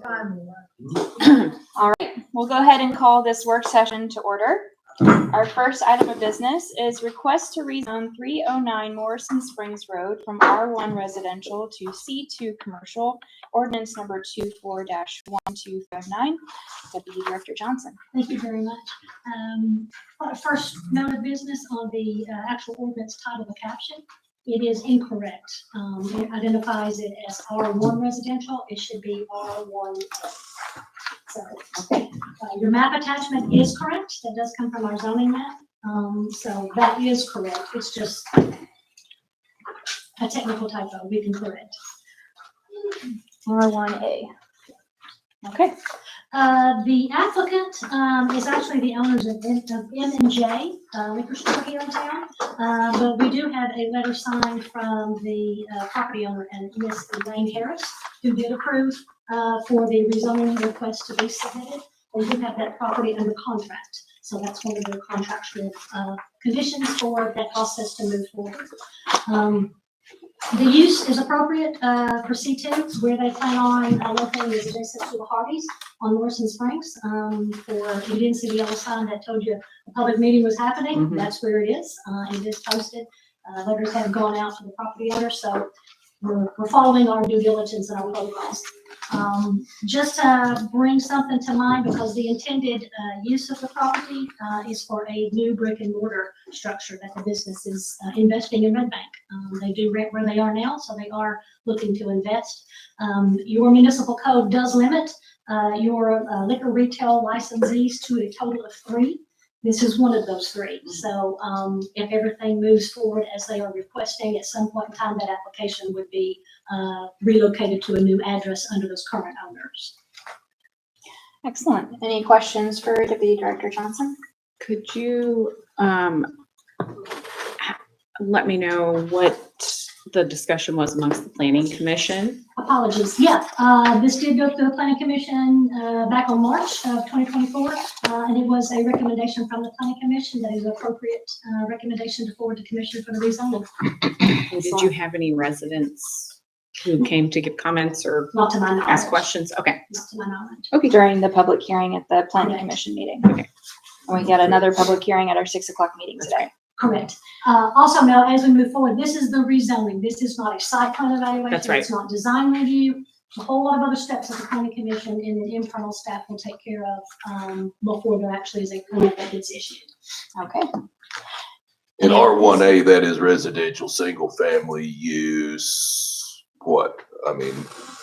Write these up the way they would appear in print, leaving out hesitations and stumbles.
All right, we'll go ahead and call this work session to order. Our first item of business is request to rezone 309 Morrison Springs Road from R1 residential to C2 commercial, ordinance number 24-1259. Deputy Director Johnson. Thank you very much. First note of business on the actual ordinance title, the caption. It is incorrect. It identifies it as R1 residential. It should be R1. So, okay. Your map attachment is correct. That does come from our zoning map. So that is correct. It's just a technical typo. We can correct. R1A. Okay. The applicant is actually the owners of M&J liquor store here in town, but we do have a letter signed from the property owner and Ms. Elaine Harris, who did approve for the rezoning request to be submitted. They do have that property under contract, so that's one of the contractual conditions for that process to move forward. The use is appropriate for C2, where they plan on locating is adjacent to the Hardee's on Morrison Springs. For you didn't see the yellow sign that told you a public meeting was happening. Mm-hmm. That's where it is. It is posted. Letters have gone out to the property owner, so we're following our due diligence and our protocols. Just to bring something to mind, because the intended use of the property is for a new brick and mortar structure that the business is investing in Red Bank. They do rent where they are now, so they are looking to invest. Your municipal code does limit your liquor retail licensees to a total of 3. This is one of those 3. So if everything moves forward as they are requesting, at some point in time, that application would be relocated to a new address under those current owners. Excellent. Any questions for Deputy Director Johnson? Could you let me know what the discussion was amongst the Planning Commission? Apologies. Yeah, this did go through the Planning Commission back on March of 2024, and it was a recommendation from the Planning Commission that is an appropriate recommendation to forward to Commission for the rezoning. Did you have any residents who came to give comments or not to my knowledge. Ask questions? Okay. Not to my knowledge. Okay. During the public hearing at the Planning Commission meeting. Okay. And we got another public hearing at our 6 o'clock meeting today. Correct. Also now, as we move forward, this is the rezoning. This is not a site plan evaluation. That's right. It's not design review. A whole lot of other steps that the Planning Commission and the internal staff will take care of before there actually is a permit that gets issued. Okay. In R1A, that is residential, single family use. What? I mean,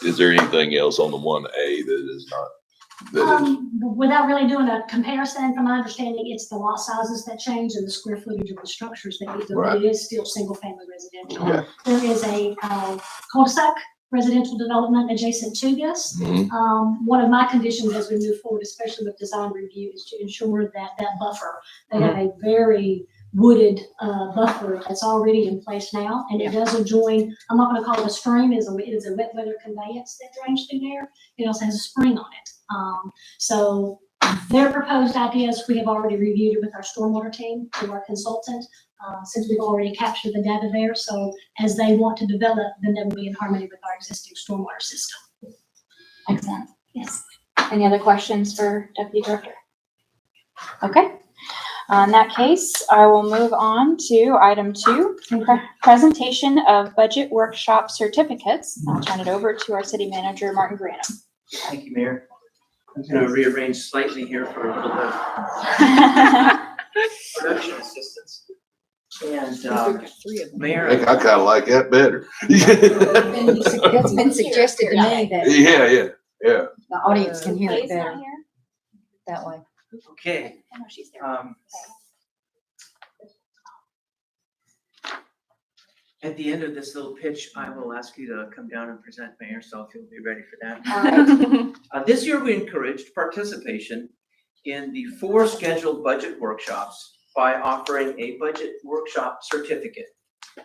is there anything else on the 1A that is not? Without really doing a comparison, from my understanding, it's the lot sizes that change and the square footage of the structures that you do. Right. It is still single family residential. Yeah. There is a cul-de-sac residential development adjacent to this. Mm-hmm. One of my conditions as we move forward, especially with design review, is to ensure that that buffer, they have a very wooded buffer that's already in place now, and it does adjoin. I'm not going to call it a stream. It is a wet weather conveyance that drains through there. It also has a spring on it. So their proposed ideas, we have already reviewed it with our stormwater team, through our consultant, since we've already captured the data there. So as they want to develop, then they will be in harmony with our existing stormwater system. Excellent. Yes. Any other questions for Deputy Director? Okay. In that case, I will move on to item 2, presentation of budget workshop certificates. I'll turn it over to our city manager, Martin Granum. Thank you, Mayor. I'm going to rearrange slightly here for a little bit of production assistance. And Mayor, I kind of like that better. That's been suggested to me that Yeah. the audience can hear it better that way. okay. I know she's there. At the end of this little pitch, I will ask you to come down and present, Mayor, so if you'll be ready for that. This year, we encouraged participation in the 4 scheduled budget workshops by offering a budget workshop certificate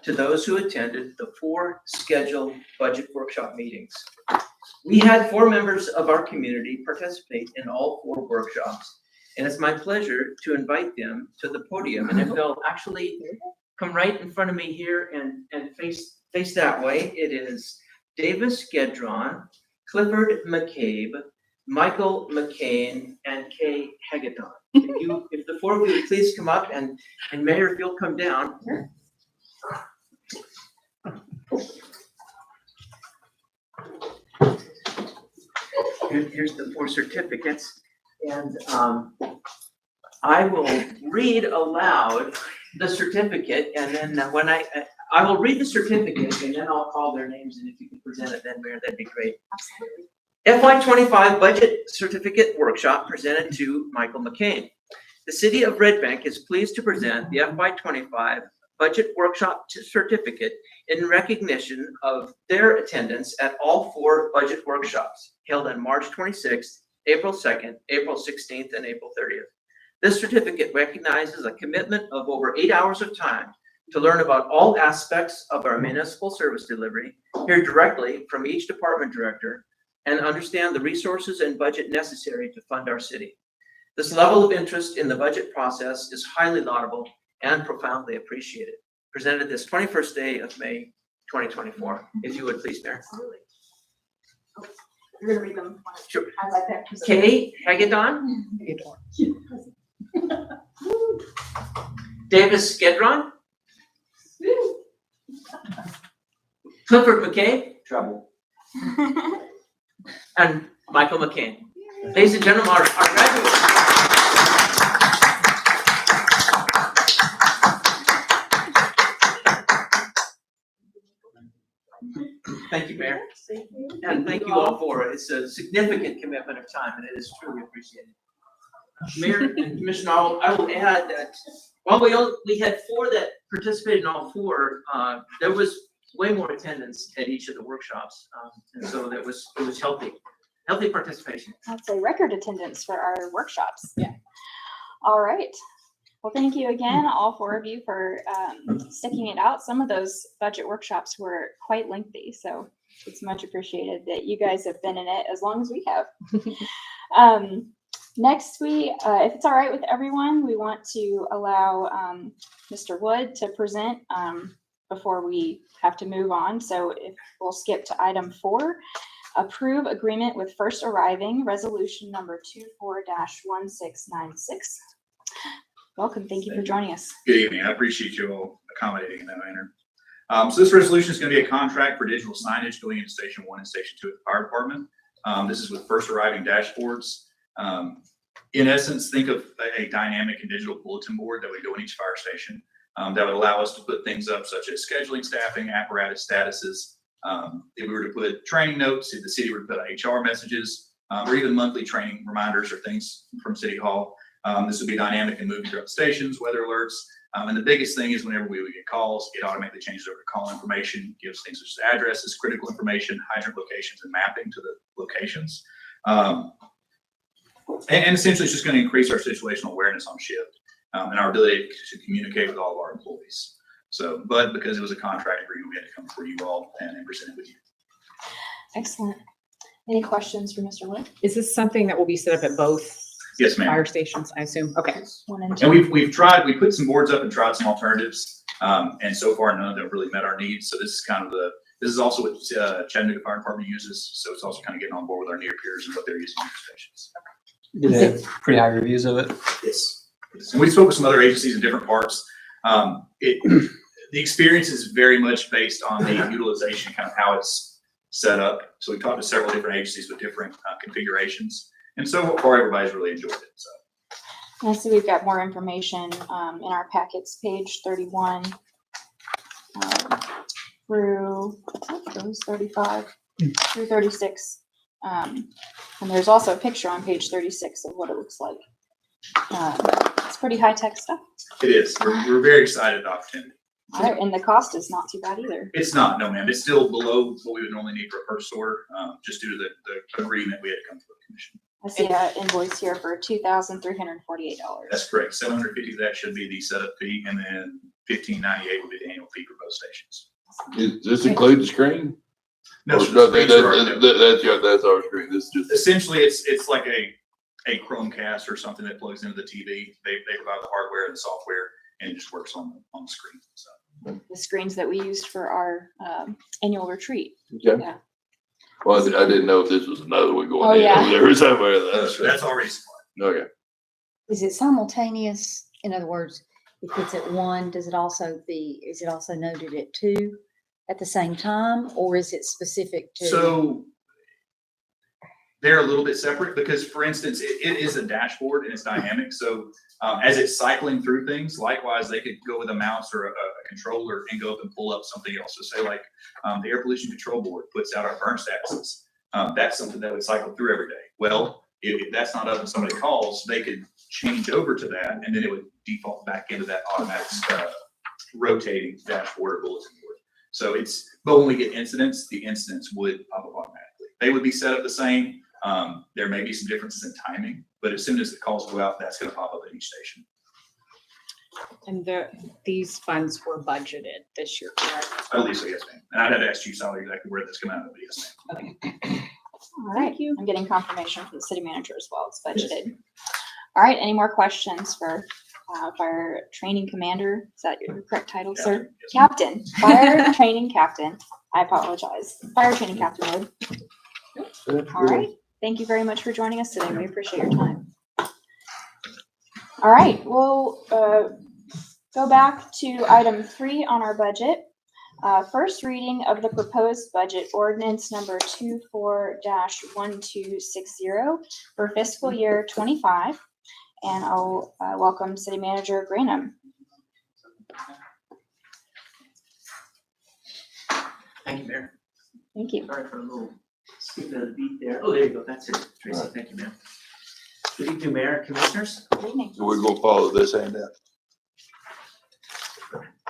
to those who attended the 4 scheduled budget workshop meetings. We had 4 members of our community participate in all 4 workshops, and it's my pleasure to invite them to the podium. And if they'll actually come right in front of me here and face that way, it is Davis Gedron, Clifford McCabe, Michael McCain, and Kay Hagedon. If the four of you would please come up, and Mayor, if you'll come down. Here's the four certificates, and I will read aloud the certificate, and then when I will read the certificate, and then I'll call their names, and if you can present it then, Mayor, that'd be great. Absolutely. FY25 Budget Certificate Workshop presented to Michael McCain. The City of Red Bank is pleased to present the FY25 Budget Workshop Certificate in recognition of their attendance at all four budget workshops held on March 26th, April 2nd, April 16th, and April 30th. This certificate recognizes a commitment of over 8 hours of time to learn about all aspects of our municipal service delivery, hear directly from each department director, and understand the resources and budget necessary to fund our city. This level of interest in the budget process is highly laudable and profoundly appreciated. Presented this 21st day of May, 2024. If you would please, Mayor. Absolutely. You're gonna read them. Sure. As I pick. Kay Hagedon, Davis Gedron, Clifford McCain, Trouble. and Michael McCain. Ladies and gentlemen, our graduates. Thank you, Mayor. And thank you all for it. It's a significant commitment of time, and it is truly appreciated. Mayor and Commissioner, I will add that while we had four that participated in all four, there was way more attendance at each of the workshops, and so it was healthy participation. That's a record attendance for our workshops. Yeah. All right. Well, thank you again, all four of you, for sticking it out. Some of those budget workshops were quite lengthy, so it's much appreciated that you guys have been in it as long as we have. Next, if it's all right with everyone, we want to allow Mr. Wood to present before we have to move on. So if we'll skip to item 4. Approve agreement with First Arriving, resolution number 24-1696. Welcome. Thank you for joining us. Good evening. I appreciate you all accommodating in that manner. So this resolution is going to be a contract for digital signage going into Station 1 and Station 2 at the fire department. This is with First Arriving dashboards. In essence, think of a dynamic and digital bulletin board that would go in each fire station that would allow us to put things up such as scheduling, staffing, apparatus statuses. If we were to put training notes, if the city were to put HR messages, or even monthly training reminders or things from City Hall, this would be dynamic and moving throughout stations, weather alerts. And the biggest thing is whenever we would get calls, it automatically changes over to call information, gives things such as addresses, critical information, hydrant locations, and mapping to the locations. And essentially, it's just going to increase our situational awareness on shift and our ability to communicate with all of our employees. So, but because it was a contract agreement, we had to come before you all and present it with you. Excellent. Any questions for Mr. Wood? Is this something that will be set up at both Yes, ma'am. fire stations, I assume? Okay. 1 and 2. And we put some boards up and tried some alternatives. And so far, none of them really met our needs. So this is kind of this is also what Chattanooga Fire Department uses. So it's also kind of getting on board with our near peers and what they're using in their stations. Did they have pretty high reviews of it? Yes. And we spoke with some other agencies in different parts. The experience is very much based on the utilization, kind of how it's set up. So we talked to several different agencies with different configurations. And so far, everybody's really enjoyed it. So. I see we've got more information in our packets, page 31 through 35 through 36. And there's also a picture on page 36 of what it looks like. It's pretty high-tech stuff. It is. We're very excited about the opportunity. All right, and the cost is not too bad either. It's not, no, ma'am. It's still below what we would normally need for a purchase order, just due to the agreement we had to come to the commission. I see an invoice here for $2,348. That's correct. $750 of that should be the setup fee, and then $1,598 would be the annual fee for both stations. Does this include the screen? No, Or so no, the screens are already- that's our screen. This is just. essentially it's like a Chromecast or something that plugs into the TV. They provide the hardware and the software, and it just works on the screen. So The screens that we used for our annual retreat. Okay. Yeah. Well, I didn't know if this was another one Oh, going in yeah. over there or somewhere. That's already supplied. Okay. Is it simultaneous? In other words, if it's at one, is it also noted at two at the same time, or is it specific to? So they're a little bit separate because, for instance, it is a dashboard and it's dynamic. So as it's cycling through things, likewise, they could go with a mouse or a controller and go up and pull up something else. So say like the Air Pollution Control Board puts out our burn statuses. That's something that would cycle through every day. Well, if that's not up and somebody calls, they could change over to that and then it would default back into that automatic rotating dashboard or bulletin board. So but when we get incidents, the incidents would pop up automatically. They would be set up the same. There may be some differences in timing, but as soon as the calls go out, that's going to pop up at each station. And these funds were budgeted this year, correct? I believe so, yes, ma'am. And I'd have to ask Chief Sally exactly where that's coming out of, but yes, ma'am. All right, I'm getting confirmation from the city manager as well. It's budgeted. All right, any more questions for fire training commander? Is that your correct title, sir? Yes, ma'am. Captain, fire training captain. I apologize. Fire training captain mode. All right, thank you very much for joining us today. We appreciate your time. All right, we'll go back to item 3 on our budget. First reading of the proposed budget ordinance number 24-1260 for fiscal year 25. And I'll welcome City Manager Granum. Thank you, Mayor. Thank you. Sorry for a little skip of the beat there. Oh, there you go. That's it, Tracy. Thank you, ma'am. Good evening, Mayor and Commissioners. Good evening. So we're gonna follow this handout.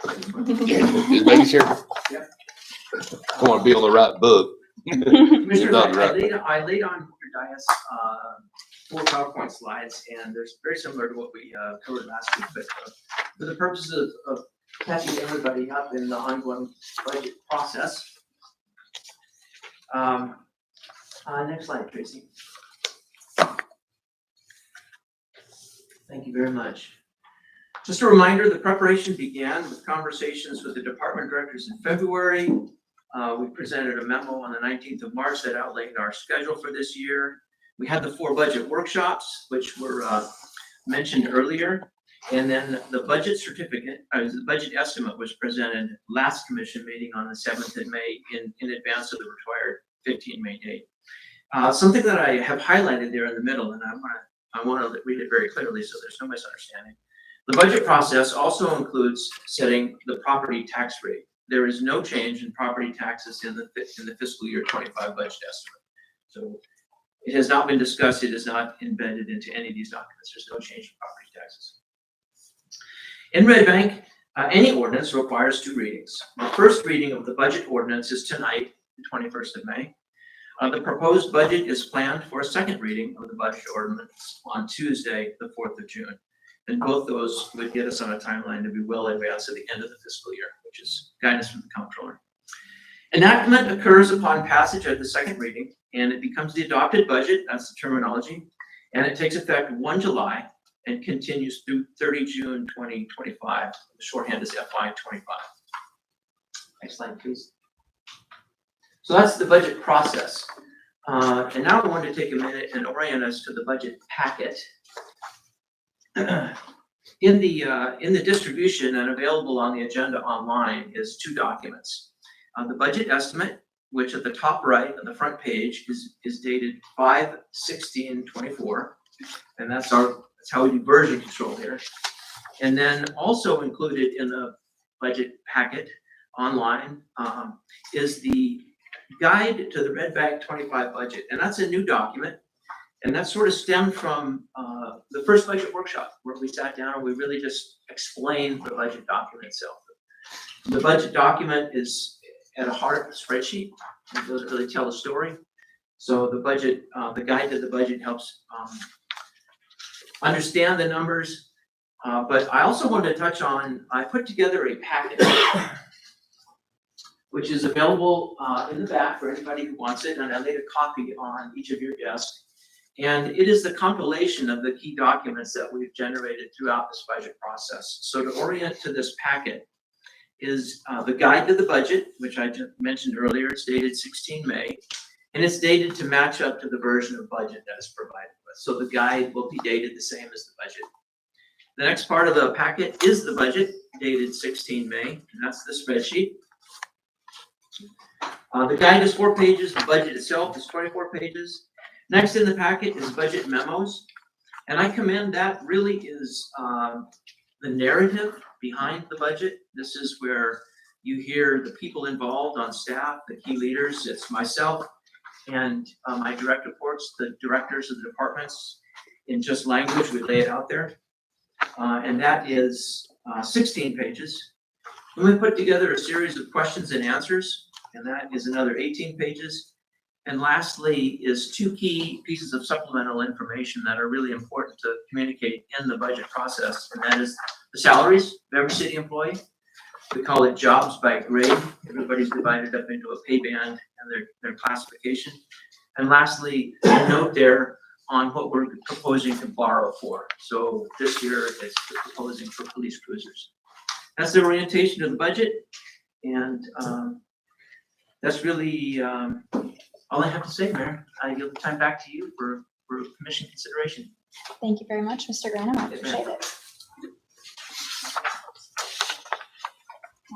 Just making sure. Yep. I wanna be on the right book. Commissioners, Not I right. laid on your dais 4 PowerPoint slides, and they're very similar to what we covered last week. But for the purposes of catching everybody up in the ongoing budget process. Next slide, Tracy. Thank you very much. Just a reminder, the preparation began with conversations with the department directors in February. We presented a memo on the 19th of March that outlined our schedule for this year. We had the 4 budget workshops, which were mentioned earlier. And then the budget the budget estimate was presented last commission meeting on the 7th of May in advance of the required 15 May date. Something that I have highlighted there in the middle, and I want to read it very clearly so there's no misunderstanding. The budget process also includes setting the property tax rate. There is no change in property taxes in the fiscal year 25 budget estimate. So it has not been discussed. It is not embedded into any of these documents. There's no change in property taxes. In Red Bank, any ordinance requires 2 readings. The first reading of the budget ordinance is tonight, the 21st of May. The proposed budget is planned for a second reading of the budget ordinance on Tuesday, the 4th of June. And both those would get us on a timeline to be well advanced at the end of the fiscal year, which is guidance from the comptroller. Enactment occurs upon passage of the second reading, and it becomes the adopted budget, that's the terminology, and it takes effect 1 July and continues through 30 June 2025. The shorthand is FY 25. Next slide, please. So that's the budget process. And now I want to take a minute and orient us to the budget packet. In the distribution and available on the agenda online is 2 documents. The budget estimate, which at the top right on the front page is dated 5/16/24, and that's how we do version control here. And then also included in the budget packet online is the guide to the Red Bank 25 budget, and that's a new document. And that sort of stemmed from the first budget workshop where we sat down and we really just explained the budget document itself. The budget document is at a heart a spreadsheet. It doesn't really tell a story. So the budget, the guide to the budget helps understand the numbers. But I also wanted to touch on, I put together a packet which is available in the back for anybody who wants it. And I laid a copy on each of your desks. And it is the compilation of the key documents that we've generated throughout this budget process. So to orient to this packet is the guide to the budget, which I just mentioned earlier. It's dated 16 May. And it's dated to match up to the version of budget that is provided with. So the guide will be dated the same as the budget. The next part of the packet is the budget dated 16 May, and that's the spreadsheet. The guide is 4 pages, the budget itself is 24 pages. Next in the packet is budget memos. And I commend that really is the narrative behind the budget. This is where you hear the people involved on staff, the key leaders. It's myself and my direct reports, the directors of the departments. In just language, we lay it out there. And that is 16 pages. Then we put together a series of questions and answers, and that is another 18 pages. And lastly is 2 key pieces of supplemental information that are really important to communicate in the budget process, and that is the salaries of every city employee. We call it jobs by grade. Everybody's divided up into a pay band and their classification. And lastly, a note there on what we're proposing to borrow for. So this year it's proposing for police cruisers. That's the orientation of the budget, and that's really all I have to say, Mayor. I yield the time back to you for commission consideration. Thank you very much, Mr. Granum. I Yes, appreciate ma'am. it.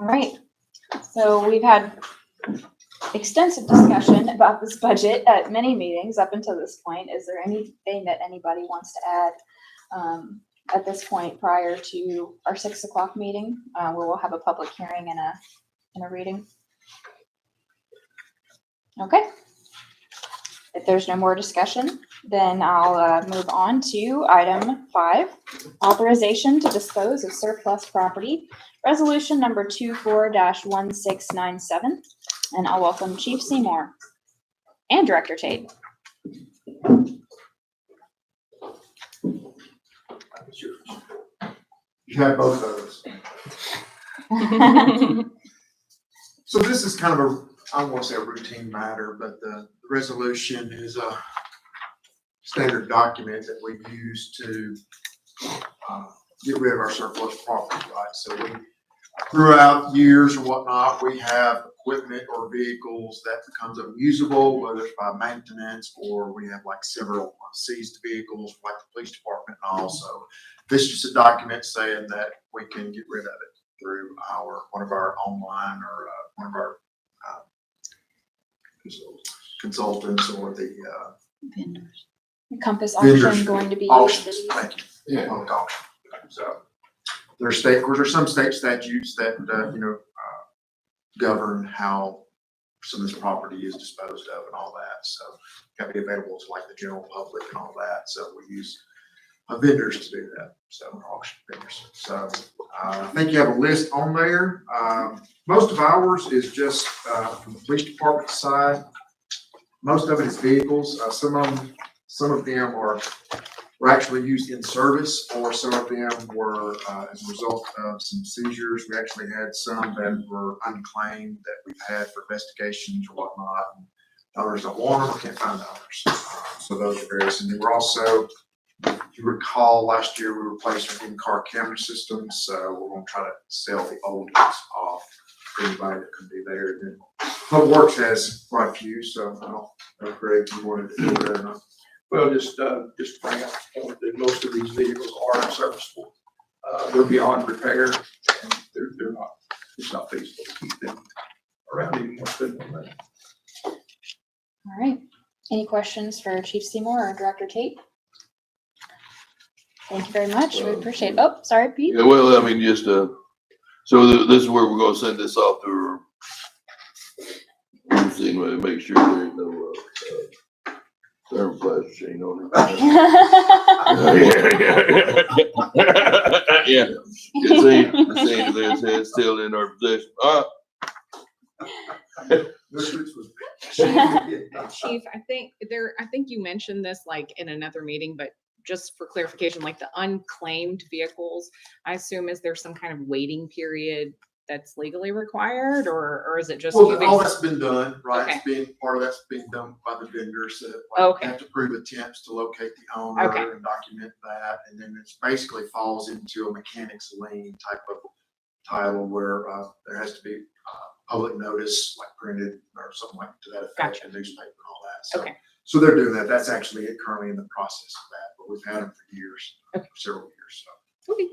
All right. So we've had extensive discussion about this budget at many meetings up until this point. Is there anything that anybody wants to add at this point prior to our 6 o'clock meeting, where we'll have a public hearing and a reading? Okay. If there's no more discussion, then I'll move on to item 5, authorization to dispose of surplus property, resolution number 24-1697. And I'll welcome Chief Seymour and Director Tate. You have both of those. So this is kind of I don't want to say a routine matter, but the resolution is a standard document that we use to get rid of our surplus property, right? So we, throughout years or whatnot, we have equipment or vehicles that becomes unusable, whether it's by maintenance or we have like several seized vehicles like the police department and all. So this is just a document saying that we can get rid of it through one of our online or one of our consultants or the Vendors. Compass auction Vendors. going to be auctions. used. Thank you. Yeah, public auction. So there's of course, there's some state statutes that govern how some of this property is disposed of and all that. So got to be available to like the general public and all that. So we use vendors to do that. So auction vendors. So I think you have a list on there. Most of ours is just from the police department side. Most of it is vehicles. Some of them were actually used in service, or some of them were as a result of some seizures. We actually had some that were unclaimed that we've had for investigations or whatnot. And others don't want them, we can't find others. So those are various. And then we're also, if you recall, last year we replaced our in-car camera systems. So we're going to try to sell the old ones off for anybody that can be there. And then Public Works has quite a few, so I don't know, Greg, if you wanted to do that or not. Well, just to bring up the point that most of these vehicles are serviceable. They're beyond repair, and they're not, it's not feasible to keep them around anymore. All right. Any questions for Chief Seymour or Director Tate? Thank you very much. We appreciate it. Oh, sorry, Pete. Yeah, well, I mean, just, so this is where we're gonna send this off to her. See, make sure there's no, thermoplastic chain on it. Yeah. It's saying this, it's still in our possession. This was Chief, I think you mentioned this like in another meeting, but just for clarification, like the unclaimed vehicles, I assume is there some kind of waiting period that's legally required, or is it just? Well, all that's been done, right? Okay. It's been, part of that's being done by the vendors that Okay. have to prove attempts to locate the owner Okay. and document that. And then it's basically falls into a mechanic's lien type of title where there has to be public notice, like printed or something like to that effect, Gotcha. a newspaper and all that. So, Okay. so they're doing that. That's actually currently in the process of that, but we've had them for years, Okay. for several years, so. Okay.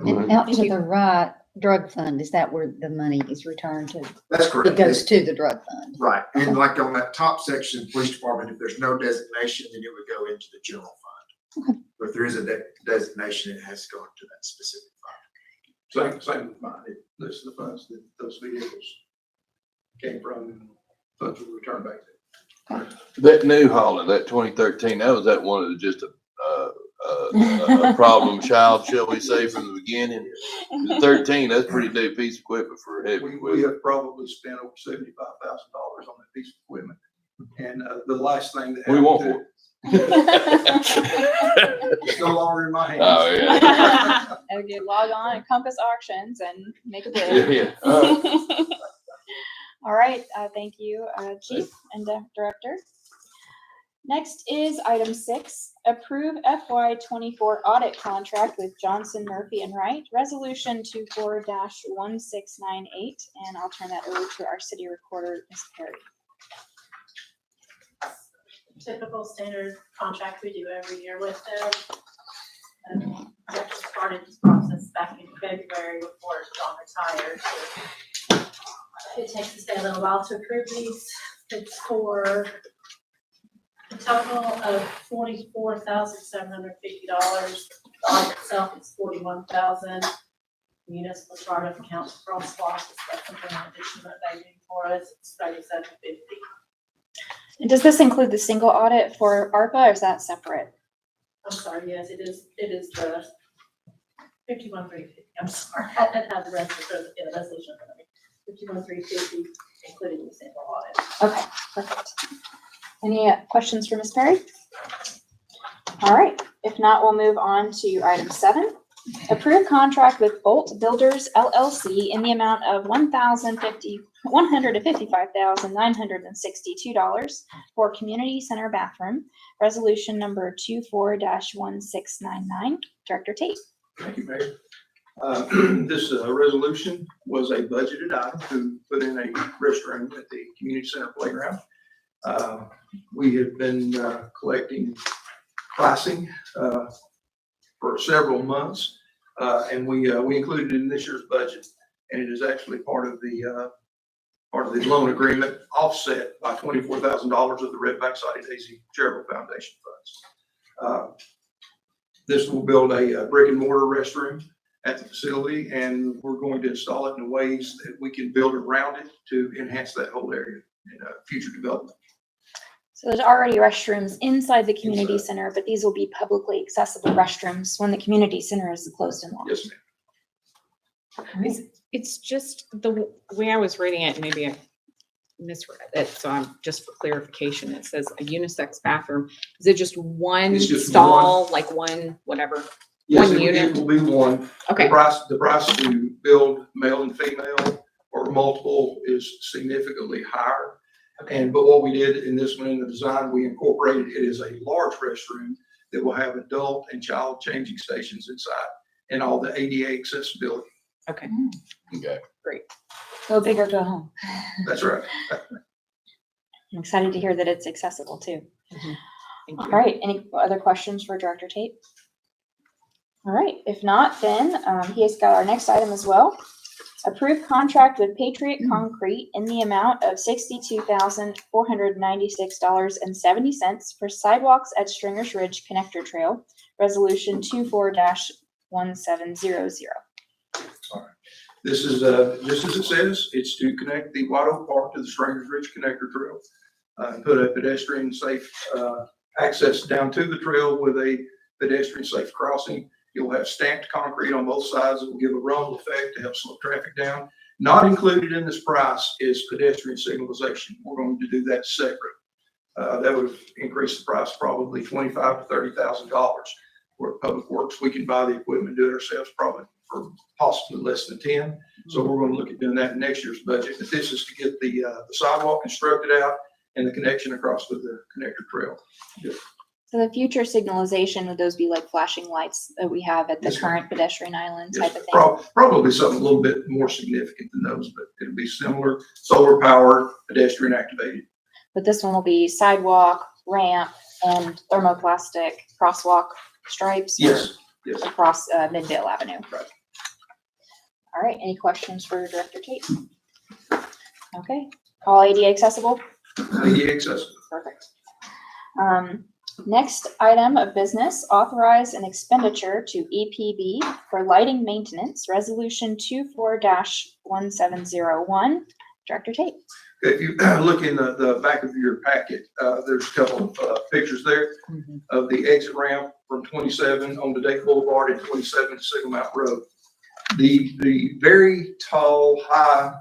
And out Thank to you. the right, drug fund, is that where the money is returned to? That's correct. It goes to the drug fund. Right, and like on that top section, police department, if there's no designation, then it would go into the general fund. But if there is a designation, it has to go into that specific fund. Same with mine. It lists the funds that those vehicles came from and funds were returned back to. That New Holland, that 2013, that one of the just a problem child, shall we say, from the beginning. The 13, that's a pretty big piece of equipment for heavy We equipment. have probably spent over $75,000 on that piece of equipment. And the last thing that. We want happened for to- It's no longer in my hands. Oh, yeah. Okay, log on at Compass Auctions and make a Yeah, bid. yeah. All right. All right, thank you, Chief and Director. Next is item 6, approve FY 24 audit contract with Johnson, Murphy and Wright, resolution 24-1698, and I'll turn that over to our city recorder, Ms. Perry. Typical standard contract we do every year with them. We actually started this process back in February before John retired. So it takes us a little while to approve these. It's for a total of $44,750. The audit itself is $41,000. Municipal chart of accounts cross losses, that's something in addition that they do for us, it's $37.50. And does this include the single audit for ARPA or is that separate? I'm sorry, yes, it is the 51,350, I'm sorry, I had the rest of the resolution, 51,350, including the single audit. Okay, perfect. Any questions for Ms. Perry? All right, if not, we'll move on to item 7. Approve contract with Bolt Builders LLC in the amount of $155,962 for community center bathroom. Resolution number 24-1699. Director Tate. Thank you, Mayor. This resolution was a budgeted item to put in a restroom at the community center playground. We have been collecting pricing for several months, and we included it in this year's budget, and it is actually part of the loan agreement, offset by $24,000 of the Red Bank Soddy Daisy Charitable Foundation funds. This will build a brick and mortar restroom at the facility, and we're going to install it in ways that we can build around it to enhance that whole area in future development. So there's already restrooms inside the community center, but these will be publicly accessible restrooms when the community center is closed and locked. Yes, ma'am. It's just the way I was reading it, maybe I misread it, so I'm just for clarification, it says a unisex bathroom. Is it just one It's just stall, like one, whatever? Yes, One it unit? will be one. The Okay, price to build male and female or multiple is significantly higher. But what we did in this one, in the design, we incorporated it as a large restroom that will have adult and child changing stations inside and all the ADA accessibility. okay, Okay. great. Go big or go home. That's right. I'm excited to hear that it's accessible too. Thank All you. right, any other questions for Director Tate? All right, if not, then he has got our next item as well. Approved contract with Patriot Concrete in the amount of $62,496.70 for sidewalks at Stringers Ridge Connector Trail, resolution 24-1700. This is, just as it says, it's to connect the White Oak Park to the Stringers Ridge Connector Trail. Put a pedestrian safe, access down to the trail with a pedestrian safe crossing. You'll have stamped concrete on both sides. It will give a rumble effect to help slow traffic down. Not included in this price is pedestrian signalization. We're going to do that separate. That would increase the price probably $25,000 to $30,000. Where Public Works, we can buy the equipment, do it ourselves, probably for possibly less than 10. So we're going to look at doing that in next year's budget. But this is to get the sidewalk constructed out and the connection across with the connector trail. So the future signalization, would those be like flashing lights that we have at the Yes, ma'am. current pedestrian island Yes, type of thing? Probably something a little bit more significant than those, but it'll be similar, solar powered, pedestrian activated. But this one will be sidewalk, ramp, and thermoplastic crosswalk stripes? Yes, yes. Across Midvale Avenue. Right. All right, any questions for Director Tate? Okay, all ADA accessible? ADA accessible. Perfect. Next item of business, authorize an expenditure to EPB for lighting maintenance, resolution 24-1701. Director Tate. If you look in the back of your packet, there's a couple of pictures there of the exit ramp from 27 on the Dayton Boulevard and 27 to Signal Mountain Road. The very tall, high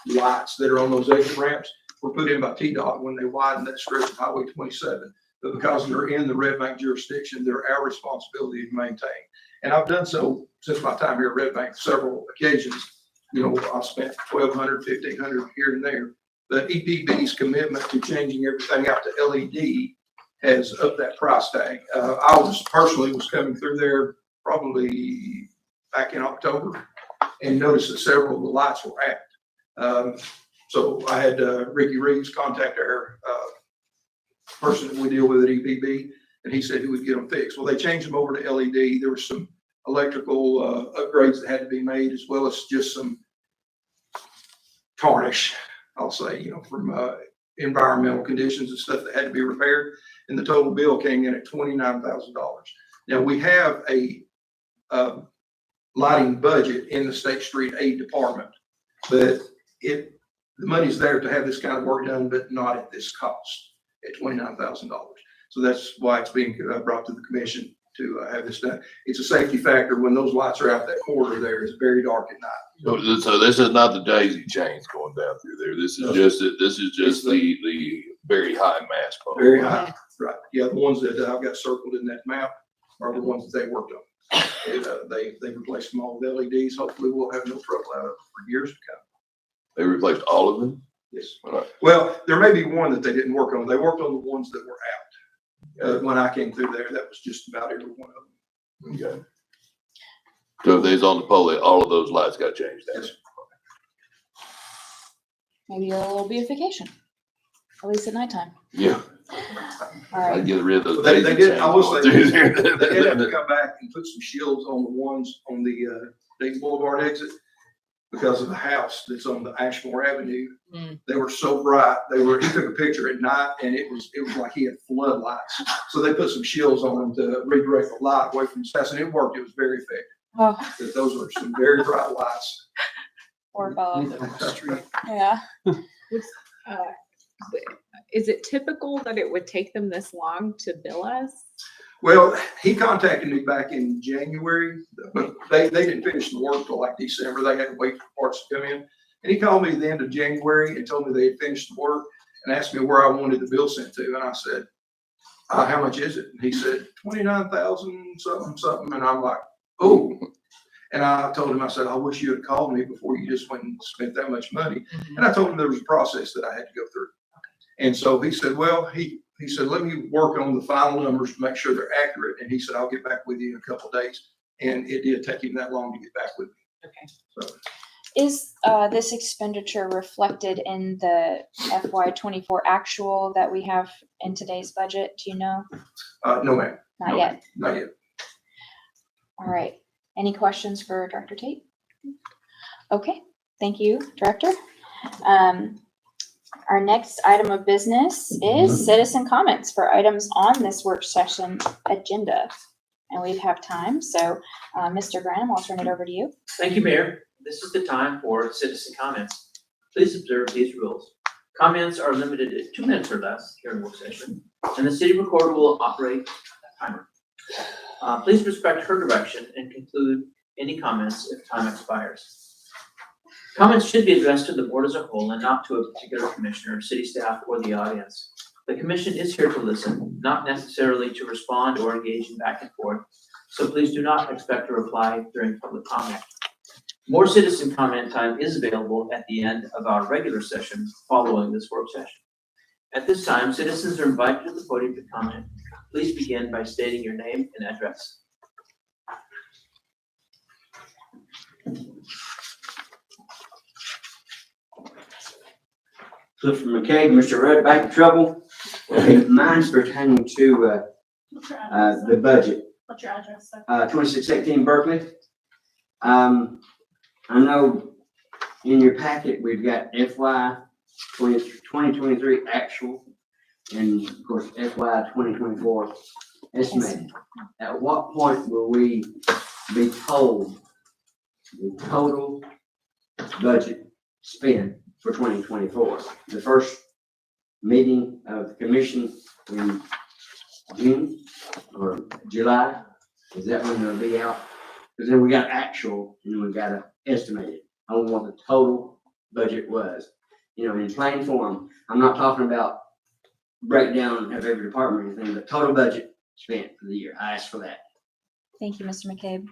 lights that are on those exit ramps were put in by TDOT when they widened that stretch of Highway 27. But because they're in the Red Bank jurisdiction, they're our responsibility to maintain. And I've done so since my time here at Red Bank several occasions. You know, I've spent $1,200, $1,500 here and there. But EPB's commitment to changing everything out to LED has upped that price tag. I personally was coming through there probably back in October and noticed that several of the lights were out. So I had Ricky Reeves contact our person that we deal with at EPB, and he said he would get them fixed. Well, they changed them over to LED. There were some electrical upgrades that had to be made, as well as just some tarnish, I'll say, you know, from environmental conditions and stuff that had to be repaired. And the total bill came in at $29,000. Now, we have a lighting budget in the State Street Aid Department, but the money's there to have this kind of work done, but not at this cost, at $29,000. So that's why it's being brought to the commission to have this done. It's a safety factor when those lights are out that corridor there. It's very dark at night. So this is not the daisy chains going down through there. This is just the very high mast pole. Very high, right. Yeah, the ones that I've got circled in that map are the ones that they worked on. And, they replaced them all with LEDs. Hopefully we'll have no trouble out of it for years to come. They replaced all of them? Yes. All right. Well, there may be one that they didn't work on. They worked on the ones that were out. When I came through there, that was just about every one of them. Okay. So if they's on the pole, all of those lights got changed out? Yes. Maybe a little beautification, at least at nighttime. Yeah. All I'd right, get rid of those They daisy did, chains I will going say, through they did have there. to come back and put some shields on the ones on the Dayton Boulevard exit because of the house that's on the Ashmore Avenue. They were so bright. He took a picture at night and it was like he had floodlights. So they put some shields on them to redirect the light away from his house, and it worked. It was very effective. oh, But those are some very bright lights. poor fellow. That's right. Yeah, Is it typical that it would take them this long to bill us? Well, he contacted me back in January, but they didn't finish the work till like December. They had to wait for parts to come in. And he called me at the end of January and told me they had finished the work and asked me where I wanted the bill sent to. And I said, how much is it? And he said, 29,000 something. And I'm like, oh. And I told him, I said, I wish you had called me before you just went and spent that much money. And I told him there was a process that I had to go through. And so he said, well, he said, let me work on the final numbers to make sure they're accurate. And he said, I'll get back with you in a couple of days. And it did take him that long to get back with me. Okay. So is this expenditure reflected in the FY24 actual that we have in today's budget? Do you know? no, ma'am. Not No, yet. Not yet. All right. Any questions for Director Tate? Okay, thank you, Director. Our next item of business is citizen comments for items on this work session agenda. And we have time, so Mr. Granum, I'll turn it over to you. Thank you, Mayor. This is the time for citizen comments. Please observe these rules. Comments are limited to 2 minutes or less during work session, and the city recorder will operate a timer. Please respect her direction and conclude any comments if time expires. Comments should be addressed to the board as a whole and not to a particular commissioner, city staff, or the audience. The commission is here to listen, not necessarily to respond or engage in back and forth, so please do not expect a reply during public comment. More citizen comment time is available at the end of our regular session following this work session. At this time, citizens are invited to the podium to comment Please begin by stating your name and address. Clifford McCabe, Mr. Rudd, back in trouble. Mine's pertaining to, What's your address? the budget, What's your address, sir? 2618 Berkeley. I know in your packet, we've got FY 2023 actual and of course FY 2024 estimated. At what point will we be told the total budget spent for 2024? The first meeting of the commission in June or July, is that when it'll be out? Because then we got actual and then we got to estimate it on what the total budget was. You know, in plain form, I'm not talking about breakdown of every department or anything, but total budget spent for the year. I asked for that. Thank you, Mr. McCabe.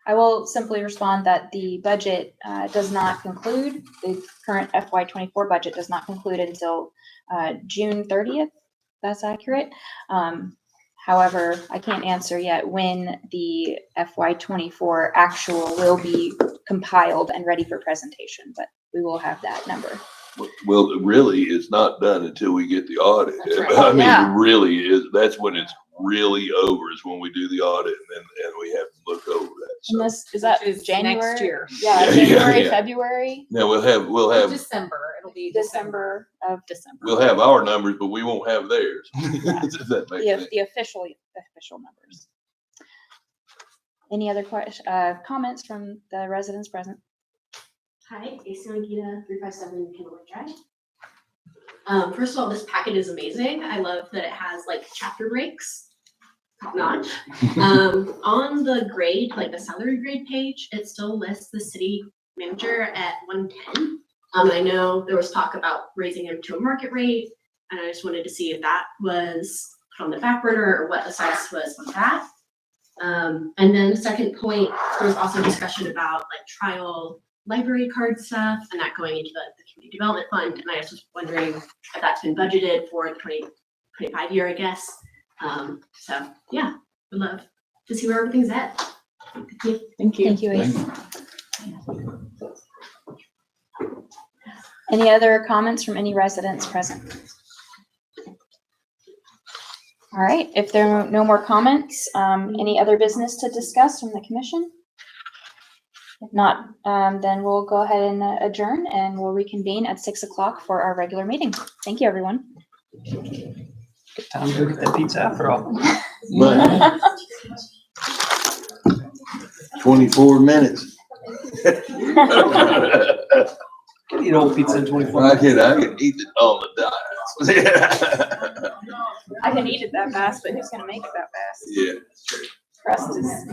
I will simply respond that the budget does not conclude, the current FY24 budget does not conclude until June 30th. That's accurate. However, I can't answer yet when the FY24 actual will be compiled and ready for presentation, but we will have that number. Well, really, it's not done until we get the audit. That's right. I mean, Yeah. it really is, that's when it's really over, is when we do the audit and we have to look over that. And So this, is that Which is January? next year. Yeah, Yeah, January, yeah. February, now we'll have, December, it'll be December of December. we'll have our numbers, but we won't have theirs. If that makes sense. the official numbers. Any other comments from the residents present? Hi, AC Langita, 357 Kenwood Drive. First of all, this packet is amazing. I love that it has like chapter breaks. Top notch. On the grade, like the salary grade page, it still lists the city manager at 110. I know there was talk about raising him to a market rate, and I just wanted to see if that was put on the back burner or what the status was on that. And then the second point, there was also discussion about like trial library card stuff and that going into the community development fund. And I was just wondering if that's been budgeted for the 2025 year, I guess. So yeah, would love to see where everything's at. Thank you. Thank you. Thank you, Ace. Any other comments from any residents present? All right, if there are no more comments, any other business to discuss from the commission? If not, then we'll go ahead and adjourn and we'll reconvene at 6 o'clock for our regular meeting. Thank you, everyone. Good time to go get that pizza after all. 24 minutes. Can eat old pizza in 24 I minutes. can eat it on the dime. I can eat it that fast, but who's gonna make it that fast? Yeah. Crust is.